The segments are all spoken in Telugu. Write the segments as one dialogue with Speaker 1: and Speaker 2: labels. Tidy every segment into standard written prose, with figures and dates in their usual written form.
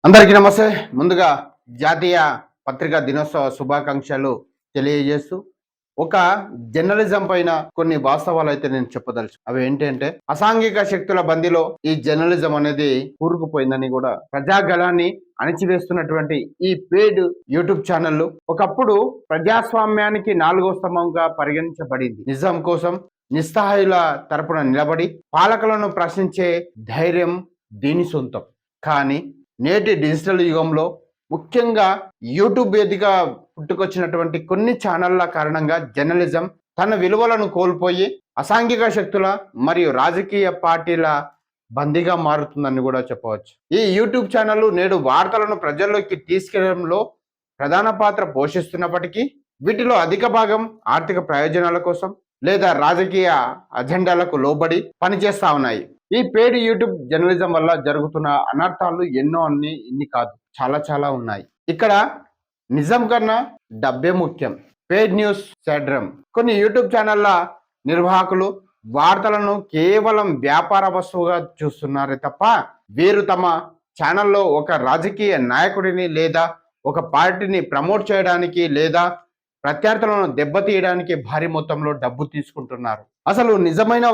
Speaker 1: అందరికీ నమస్తే. ముందుగా జాతీయ పత్రికా దినోత్సవ శుభాకాంక్షలు తెలియజేస్తూ ఒక జర్నలిజం పైన కొన్ని వాస్తవాలు అయితే నేను చెప్పదలుచు. అవి ఏంటంటే అసాంఘిక శక్తుల బందీలో ఈ జర్నలిజం అనేది కూరుకుపోయిందని కూడా ప్రజాగళాన్ని అణిచివేస్తున్నటువంటి ఈ పేడ్ యూట్యూబ్ ఛానళ్లు ఒకప్పుడు ప్రజాస్వామ్యానికి నాలుగో స్తంభంగా పరిగణించబడింది. నిజం కోసం నిస్సహాయుల తరపున నిలబడి పాలకులను ప్రశ్నించే ధైర్యం దీని సొంతం. కానీ నేటి డిజిటల్ యుగంలో ముఖ్యంగా యూట్యూబ్ వేదిక పుట్టుకొచ్చినటువంటి కొన్ని ఛానళ్ల కారణంగా జర్నలిజం తన విలువలను కోల్పోయి అసాంఘిక శక్తుల మరియు రాజకీయ పార్టీల బందీగా మారుతుందని కూడా చెప్పవచ్చు. ఈ యూట్యూబ్ ఛానళ్లు నేడు వార్తలను ప్రజల్లోకి తీసుకెళ్లడంలో ప్రధాన పాత్ర పోషిస్తున్నప్పటికీ వీటిలో అధిక భాగం ఆర్థిక ప్రయోజనాల కోసం లేదా రాజకీయ అజెండాలకు లోబడి పనిచేస్తా ఉన్నాయి. ఈ పేడ్ యూట్యూబ్ జర్నలిజం వల్ల జరుగుతున్న అనర్థాలు ఇన్ని కాదు, చాలా ఉన్నాయి. ఇక్కడ నిజం కన్నా డబ్బే ముఖ్యం. పేడ్ న్యూస్ సిడ్రమ్. కొన్ని యూట్యూబ్ ఛానళ్ల నిర్వాహకులు వార్తలను కేవలం వ్యాపార వస్తువుగా చూస్తున్నారే తప్ప వీరు తమ ఛానల్లో ఒక రాజకీయ నాయకుడిని లేదా ఒక పార్టీని ప్రమోట్ చేయడానికి లేదా ప్రత్యర్థులను దెబ్బతీయడానికి భారీ మొత్తంలో డబ్బు తీసుకుంటున్నారు. అసలు నిజమైన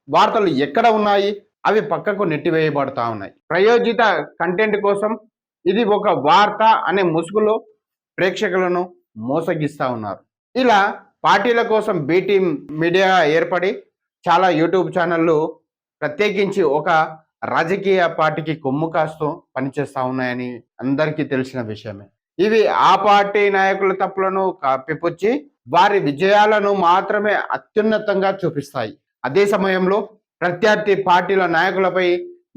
Speaker 1: వార్తలు ఎక్కడ ఉన్నాయి? అవి పక్కకు నెట్టివేయబడతా ఉన్నాయి. ప్రయోజిత కంటెంట్ కోసం ఇది ఒక వార్త అనే ముసుగులో ప్రేక్షకులను మోసగిస్తా ఉన్నారు. ఇలా పార్టీల కోసం బీటీ మీడియా ఏర్పడి చాలా యూట్యూబ్ ఛానళ్ళు ప్రత్యేకించి ఒక రాజకీయ పార్టీకి కొమ్ము కాస్తూ పనిచేస్తూ ఉన్నాయని అందరికీ తెలిసిన విషయమే. ఇవి ఆ పార్టీ నాయకుల తప్పులను కప్పిపుచ్చి వారి విజయాలను మాత్రమే అత్యున్నతంగా చూపిస్తాయి. అదే సమయంలో ప్రత్యర్థి పార్టీల నాయకులపై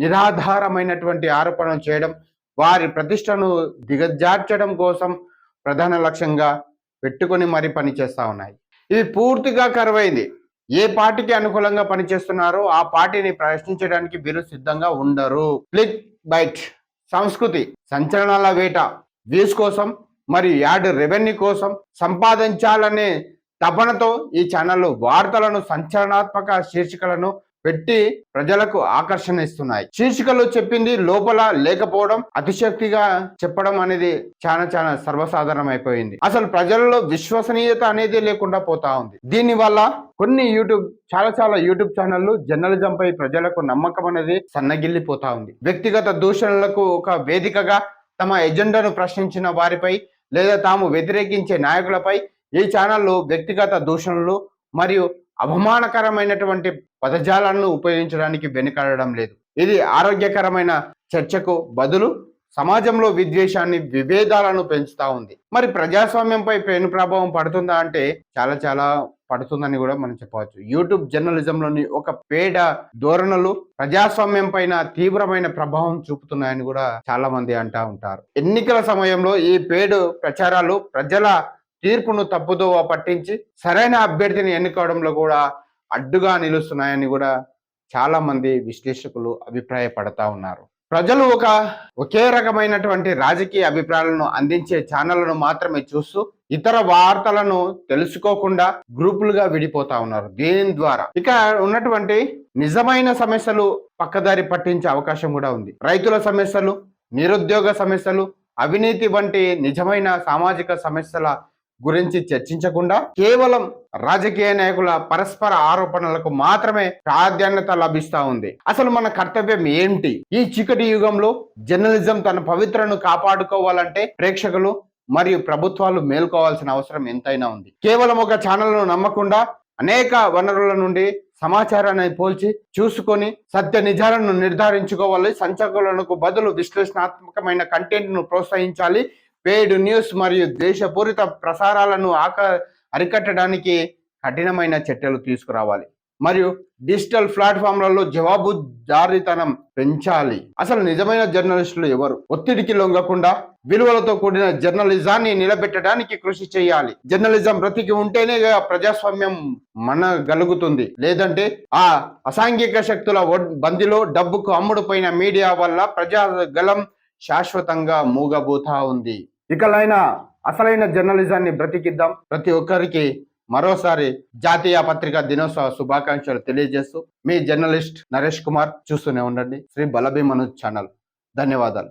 Speaker 1: నిరాధారమైనటువంటి ఆరోపణలు చేయడం, వారి ప్రతిష్టను దిగజార్చడం కోసం ప్రధాన లక్ష్యంగా పెట్టుకొని మరీ పనిచేస్తూ ఉన్నాయి. ఇది పూర్తిగా కరువైంది. ఏ పార్టీకి అనుకూలంగా పనిచేస్తున్నారో ఆ పార్టీని ప్రశ్నించడానికి వీరు సిద్ధంగా ఉండరు. క్లిక్ బైట్ సంస్కృతి, సంచలనాల వేట, వ్యూస్ కోసం మరియు యాడ్ రెవెన్యూ కోసం సంపాదించాలనే తపనతో ఈ ఛానళ్ళు వార్తలను సంచలనాత్మక శీర్షికలను పెట్టి ప్రజలకు ఆకర్షణ ఇస్తున్నాయి. శీర్షికలు చెప్పింది లోపల లేకపోవడం, అతిశక్తిగా చెప్పడం అనేది చాలా సర్వసాధారణం అయిపోయింది. అసలు ప్రజలలో విశ్వసనీయత అనేది లేకుండా పోతా ఉంది. దీనివల్ల కొన్ని చాలా యూట్యూబ్ ఛానళ్లు జర్నలిజం పై ప్రజలకు నమ్మకం అనేది సన్నగిల్లిపోతా ఉంది. వ్యక్తిగత దూషణలకు ఒక వేదికగా తమ ఎజెండాను ప్రశ్నించిన వారిపై లేదా తాము వ్యతిరేకించే నాయకులపై ఈ ఛానళ్లు వ్యక్తిగత దూషణలు మరియు అవమానకరమైనటువంటి పదజాలను ఉపయోగించడానికి వెనుకాడడం లేదు. ఇది ఆరోగ్యకరమైన చర్చకు బదులు సమాజంలో విద్వేషాన్ని, విభేదాలను పెంచుతా ఉంది. మరి ప్రజాస్వామ్యంపై పెను ప్రభావం పడుతుందా అంటే చాలా పడుతుందని కూడా మనం చెప్పవచ్చు. యూట్యూబ్ జర్నలిజంలోని ఒక పేడ ధోరణులు ప్రజాస్వామ్యం పైన తీవ్రమైన ప్రభావం చూపుతున్నాయని కూడా చాలా మంది అంటా ఉంటారు. ఎన్నికల సమయంలో ఈ పేడు ప్రచారాలు ప్రజల తీర్పును తప్పుదోవ పట్టించి సరైన అభ్యర్థిని ఎన్నుకోవడంలో కూడా అడ్డుగా నిలుస్తున్నాయని కూడా చాలా మంది విశ్లేషకులు అభిప్రాయపడతా ఉన్నారు. ప్రజలు ఒకే రకమైనటువంటి రాజకీయ అభిప్రాయాలను అందించే ఛానళ్లను మాత్రమే చూస్తూ ఇతర వార్తలను తెలుసుకోకుండా గ్రూపులుగా విడిపోతా ఉన్నారు. దీని ద్వారా ఇక ఉన్నటువంటి నిజమైన సమస్యలు పక్కదారి పట్టించే అవకాశం కూడా ఉంది. రైతుల సమస్యలు, నిరుద్యోగ సమస్యలు, అవినీతి వంటి నిజమైన సామాజిక సమస్యల గురించి చర్చించకుండా కేవలం రాజకీయ నాయకుల పరస్పర ఆరోపణలకు మాత్రమే ప్రాధాన్యత లభిస్తా ఉంది. అసలు మన కర్తవ్యం ఏంటి? ఈ చీకటి యుగంలో జర్నలిజం తన పవిత్రను కాపాడుకోవాలంటే ప్రేక్షకులు మరియు ప్రభుత్వాలు మేల్కోవాల్సిన అవసరం ఎంతైనా ఉంది. కేవలం ఒక ఛానల్ను నమ్మకుండా అనేక వనరుల నుండి సమాచారాన్ని పోల్చి చూసుకొని సత్య నిజాలను నిర్ధారించుకోవాలి. సంచలనకు బదులు విశ్లేషణాత్మకమైన కంటెంట్ ను ప్రోత్సహించాలి. పేడ్ న్యూస్ మరియు దేశపూరిత ప్రసారాలను అరికట్టడానికి కఠినమైన చర్యలు తీసుకురావాలి మరియు డిజిటల్ ప్లాట్ఫామ్లలో జవాబుదారీతనం పెంచాలి. అసలు నిజమైన జర్నలిస్టులు ఎవరు? ఒత్తిడికి లొంగకుండా విలువలతో కూడిన జర్నలిజాన్ని నిలబెట్టడానికి కృషి చేయాలి. జర్నలిజం బ్రతికి ఉంటేనే ప్రజాస్వామ్యం మనగలుగుతుంది. లేదంటే ఆ అసాంఘిక శక్తుల బందిలో డబ్బుకు అమ్ముడుపోయిన మీడియా వల్ల ప్రజాగలం శాశ్వతంగా మూగబోతా ఉంది. ఇకలైనా అసలైన జర్నలిజాన్ని బ్రతికిద్దాం. ప్రతి ఒక్కరికి మరోసారి జాతీయ పత్రికా దినోత్సవ శుభాకాంక్షలు తెలియజేస్తూ మీ జర్నలిస్ట్ నరేష్ కుమార్. చూస్తూనే ఉండండి శ్రీ బలభీమను ఛానల్. ధన్యవాదాలు.